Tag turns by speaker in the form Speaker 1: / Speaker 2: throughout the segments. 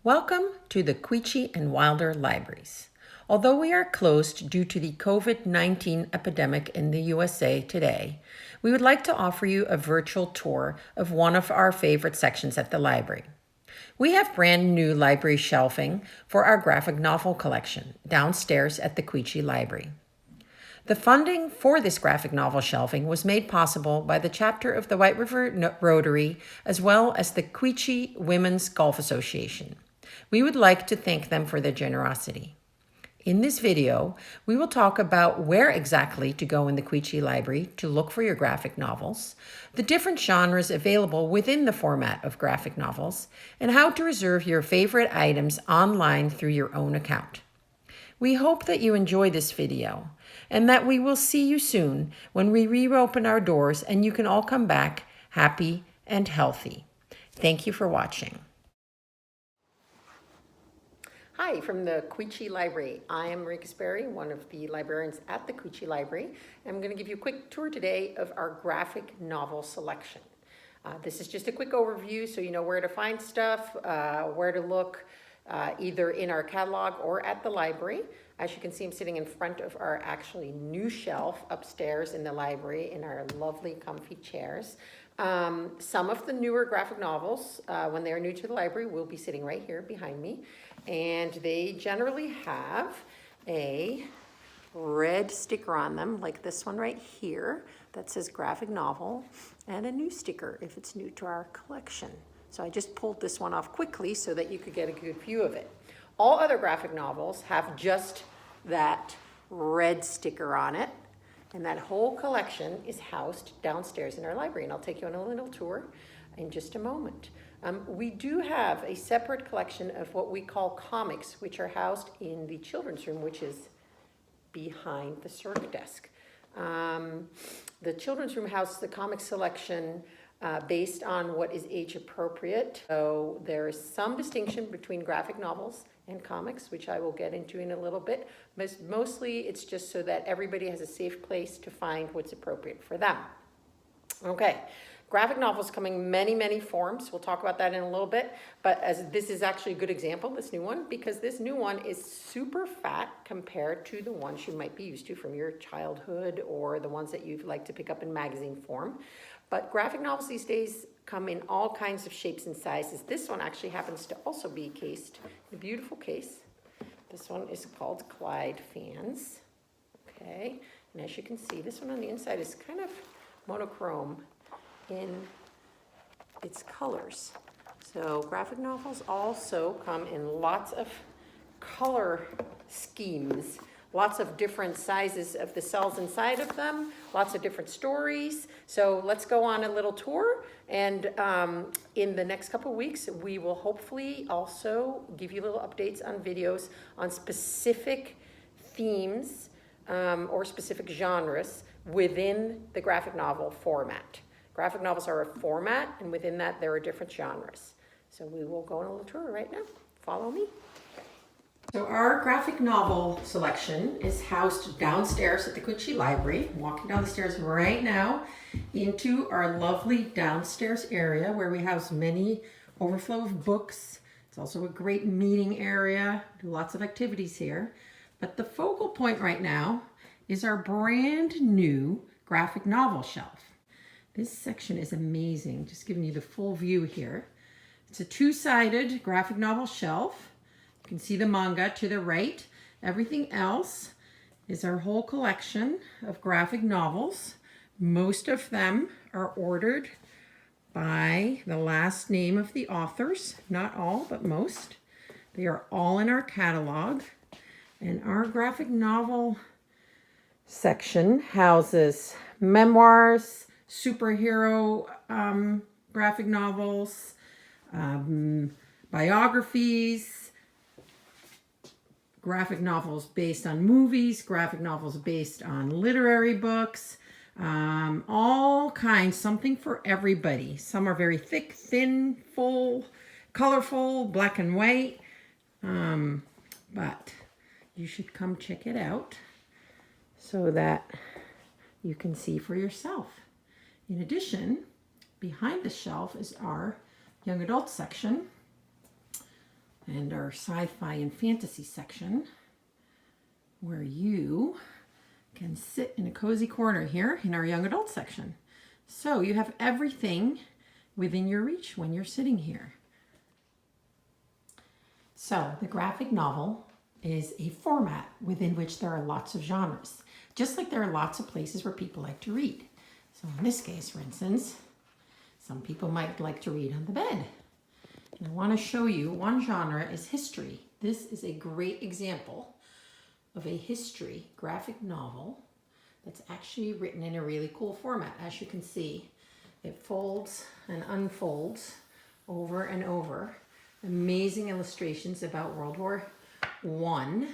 Speaker 1: Welcome to the Quechee and Wilder Libraries. Although we are closed due to the COVID-19 epidemic in the USA today, we would like to offer you a virtual tour of one of our favorite sections at the library. We have brand new library shelving for our graphic novel collection downstairs at the Quechee Library. The funding for this graphic novel shelving was made possible by the chapter of the White River Rotary as well as the Quechee Women's Golf Association. We would like to thank them for their generosity. In this video, we will talk about where exactly to go in the Quechee Library to look for your graphic novels, the different genres available within the format of graphic novels, and how to reserve your favorite items online through your own account. We hope that you enjoy this video and that we will see you soon when we reopen our doors and you can all come back happy and healthy. Thank you for watching. Hi, from the Quechee Library. I am Marika Sperry, one of the librarians at the Quechee Library. I'm going to give you a quick tour today of our graphic novel selection. This is just a quick overview so you know where to find stuff, where to look, either in our catalog or at the library. As you can see, I'm sitting in front of our actually new shelf upstairs in the library in our lovely comfy chairs. Some of the newer graphic novels, when they are new to the library, will be sitting right here behind me. And they generally have a red sticker on them, like this one right here, that says graphic novel, and a new sticker if it's new to our collection. So I just pulled this one off quickly so that you could get a good view of it. All other graphic novels have just that red sticker on it, and that whole collection is housed downstairs in our library, and I'll take you on a little tour in just a moment. We do have a separate collection of what we call comics, which are housed in the children's room, which is behind the circ desk. The children's room houses the comic selection based on what is age appropriate. So there is some distinction between graphic novels and comics, which I will get into in a little bit. Mostly it's just so that everybody has a safe place to find what's appropriate for them. Okay. Graphic novels come in many, many forms. We'll talk about that in a little bit. But as this is actually a good example, this new one, because this new one is super fat compared to the ones you might be used to from your childhood or the ones that you'd like to pick up in magazine form. But graphic novels these days come in all kinds of shapes and sizes. This one actually happens to also be cased in a beautiful case. This one is called Clyde Fans. Okay, and as you can see, this one on the inside is kind of monochrome in its colors. So graphic novels also come in lots of color schemes, lots of different sizes of the cells inside of them, lots of different stories. So let's go on a little tour, and in the next couple of weeks we will hopefully also give you little updates on videos on specific themes or specific genres within the graphic novel format. Graphic novels are a format, and within that there are different genres. So we will go on a little tour right now. Follow me. So our graphic novel selection is housed downstairs at the Quechee Library. I'm walking down the stairs right now into our lovely downstairs area where we house many overflow of books. It's also a great meeting area. Do lots of activities here. But the focal point right now is our brand new graphic novel shelf. This section is amazing, just giving you the full view here. It's a two-sided graphic novel shelf. You can see the manga to the right. Everything else is our whole collection of graphic novels. Most of them are ordered by the last name of the authors. Not all, but most. They are all in our catalog. And our graphic novel section houses memoirs, superhero graphic novels, biographies, graphic novels based on movies, graphic novels based on literary books, all kinds, something for everybody. Some are very thick, thin, full, colorful, black and white, but you should come check it out so that you can see for yourself. In addition, behind the shelf is our young adult section. and our sci-fi and fantasy section, where you can sit in a cozy corner here in our young adult section. So you have everything within your reach when you're sitting here. So the graphic novel is a format within which there are lots of genres, just like there are lots of places where people like to read. So in this case, for instance, some people might like to read on the bed. And I want to show you one genre is history. This is a great example of a history graphic novel that's actually written in a really cool format. As you can see, it folds and unfolds over and over. Amazing illustrations about World War I,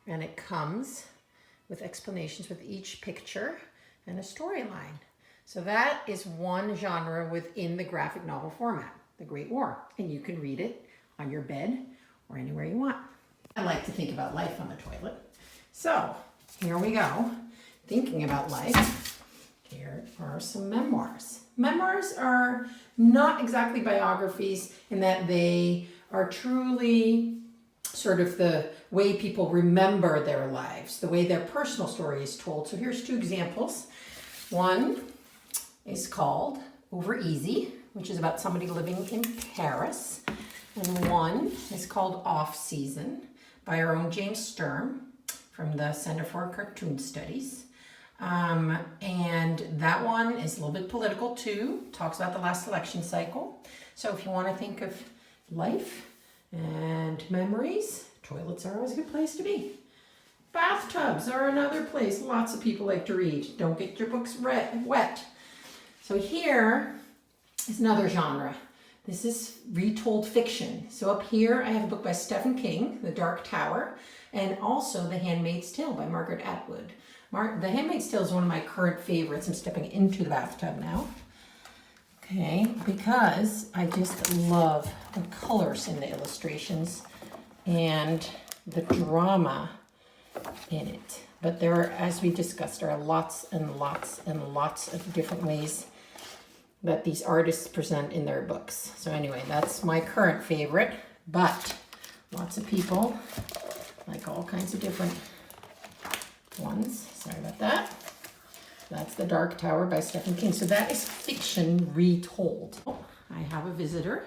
Speaker 1: and it comes with explanations with each picture and a storyline. So that is one genre within the graphic novel format, the Great War, and you can read it on your bed or anywhere you want. I like to think about life on the toilet. So here we go, thinking about life. Here are some memoirs. Memoirs are not exactly biographies in that they are truly sort of the way people remember their lives, the way their personal story is told. So here's two examples. One is called Over Easy, which is about somebody living in Paris. And one is called Off Season by our own James Sturm from the Center for Cartoon Studies. And that one is a little bit political too, talks about the last election cycle. So if you want to think of life and memories, toilets are always a good place to be. Bathtubs are another place lots of people like to read. Don't get your books wet. So here is another genre. This is retold fiction. So up here I have a book by Stephen King, The Dark Tower, and also The Handmaid's Tale by Margaret Atwood. The Handmaid's Tale is one of my current favorites. I'm stepping into the bathtub now. Okay, because I just love the colors in the illustrations and the drama in it. But there are, as we discussed, there are lots and lots and lots of different ways that these artists present in their books. So anyway, that's my current favorite, but lots of people like all kinds of different ones. Sorry about that. That's The Dark Tower by Stephen King. So that is fiction retold. I have a visitor.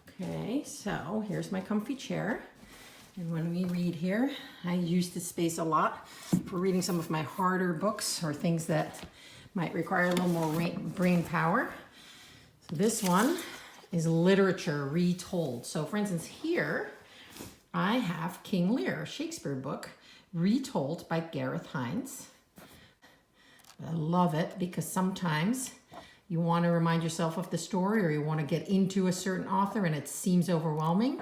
Speaker 1: Okay, so here's my comfy chair. And when we read here, I use this space a lot for reading some of my harder books or things that might require a little more brain power. So this one is literature retold. So for instance, here I have King Lear, a Shakespeare book, retold by Gareth Hines. I love it because sometimes you want to remind yourself of the story or you want to get into a certain author and it seems overwhelming.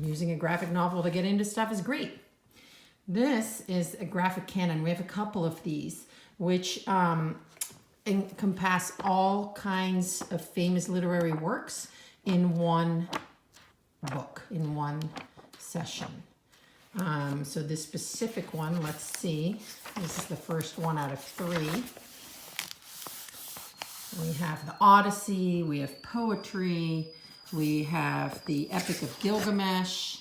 Speaker 1: Using a graphic novel to get into stuff is great. This is a graphic canon. We have a couple of these which encompass all kinds of famous literary works in one book, in one session. So this specific one, let's see, this is the first one out of 3. We have the Odyssey, we have poetry, we have the Epic of Gilgamesh,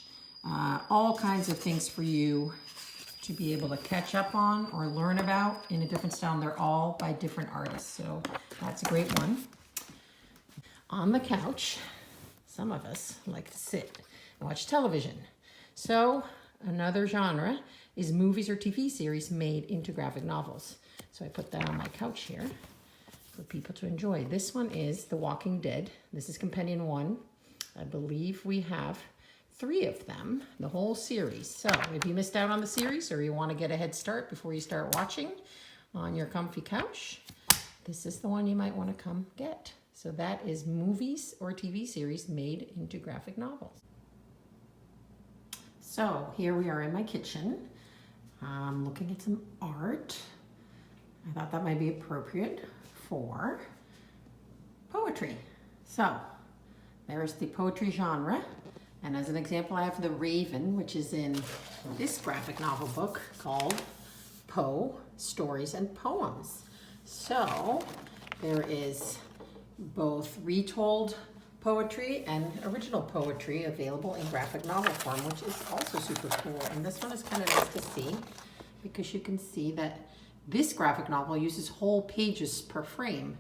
Speaker 1: all kinds of things for you to be able to catch up on or learn about in a different style. And they're all by different artists, so that's a great one. On the couch, some of us like to sit and watch television. So another genre is movies or TV series made into graphic novels. So I put that on my couch here for people to enjoy. This one is The Walking Dead. This is Companion 1. I believe we have 3 of them, the whole series. So if you missed out on the series or you want to get a head start before you start watching on your comfy couch, this is the one you might want to come get. So that is movies or TV series made into graphic novels. So here we are in my kitchen. I'm looking at some art. I thought that might be appropriate for poetry. So there's the poetry genre. And as an example, I have The Raven, which is in this graphic novel book called Poe, Stories and Poems. So there is both retold poetry and original poetry available in graphic novel form, which is also super cool. And this one is kind of nice to see because you can see that this graphic novel uses whole pages per frame,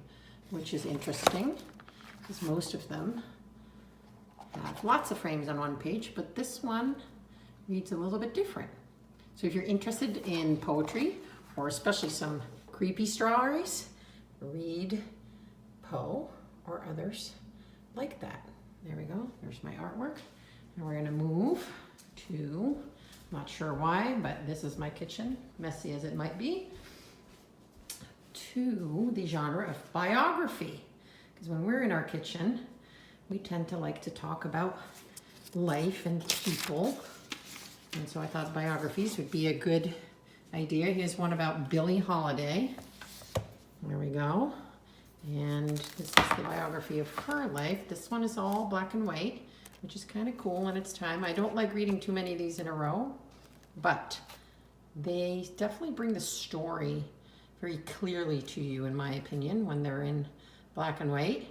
Speaker 1: which is interesting because most of them have lots of frames on one page, but this one reads a little bit different. So if you're interested in poetry, or especially some creepy stories, read Poe or others like that. There we go, there's my artwork. And we're gonna move to, not sure why, but this is my kitchen, messy as it might be, to the genre of biography. Because when we're in our kitchen, we tend to like to talk about life and people. And so I thought biographies would be a good idea. Here's one about Billie Holiday. There we go. And this is the biography of her life. This one is all black and white, which is kind of cool in its time. I don't like reading too many of these in a row, but they definitely bring the story very clearly to you, in my opinion, when they're in black and white.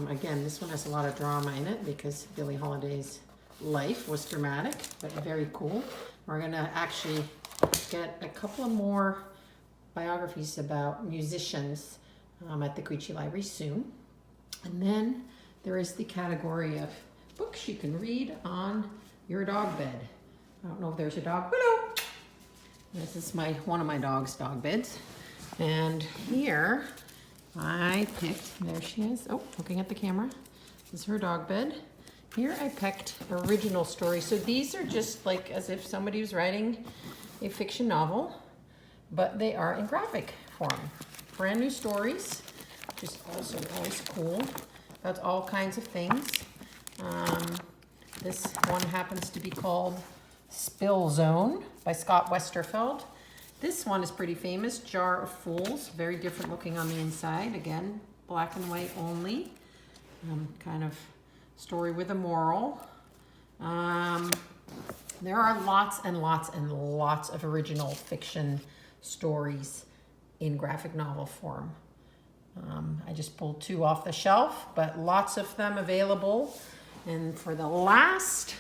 Speaker 1: Again, this one has a lot of drama in it because Billie Holiday's life was dramatic, but very cool. We're gonna actually get a couple of more biographies about musicians at the Quechee Library soon. And then there is the category of books you can read on your dog bed. I don't know if there's a dog. Hello! This is one of my dog's dog beds. And here I picked, there she is. Oh, looking at the camera. This is her dog bed. Here I picked original stories. So these are just like as if somebody was writing a fiction novel, but they are in graphic form. Brand new stories, which is also always cool. That's all kinds of things. This one happens to be called Spill Zone by Scott Westerfeld. This one is pretty famous, Jar of Fools. Very different looking on the inside. Again, black and white only. Kind of story with a moral. There are lots and lots and lots of original fiction stories in graphic novel form. I just pulled two off the shelf, but lots of them available. And for the last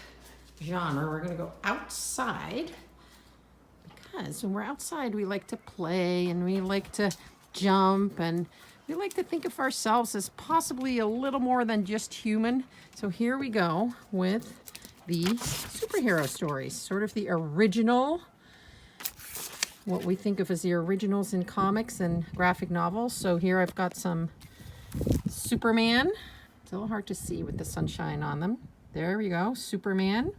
Speaker 1: genre, we're gonna go outside, because when we're outside, we like to play and we like to jump and we like to think of ourselves as possibly a little more than just human. So here we go with the superhero stories, sort of the original, what we think of as the originals in comics and graphic novels. So here I've got some Superman. It's a little hard to see with the sunshine on them. There we go, Superman.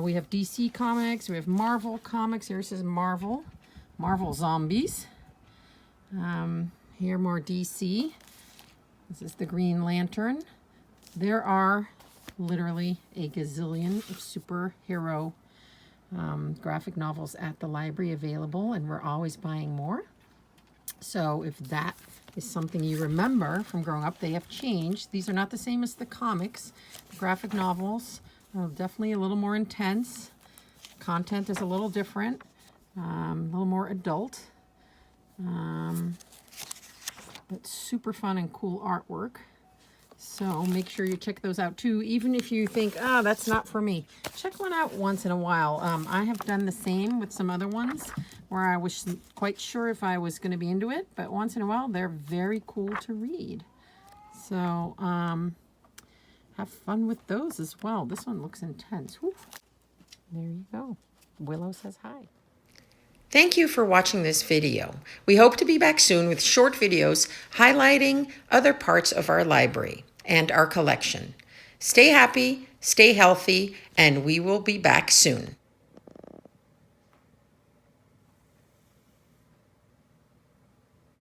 Speaker 1: We have DC Comics, we have Marvel Comics. Here it says Marvel Zombies. Here more DC. This is the Green Lantern. There are literally a gazillion of superhero graphic novels at the library available, and we're always buying more. So if that is something you remember from growing up, they have changed. These are not the same as the comics. The graphic novels are definitely a little more intense. Content is a little different, a little more adult, but super fun and cool artwork. So make sure you check those out too, even if you think, that's not for me. Check one out once in a while. I have done the same with some other ones where I wasn't quite sure if I was going to be into it, but once in a while they're very cool to read. So have fun with those as well. This one looks intense. Whew. There you go. Willow says hi.
Speaker 2: Thank you for watching this video. We hope to be back soon with short videos highlighting other parts of our library and our collection. Stay happy, stay healthy, and we will be back soon.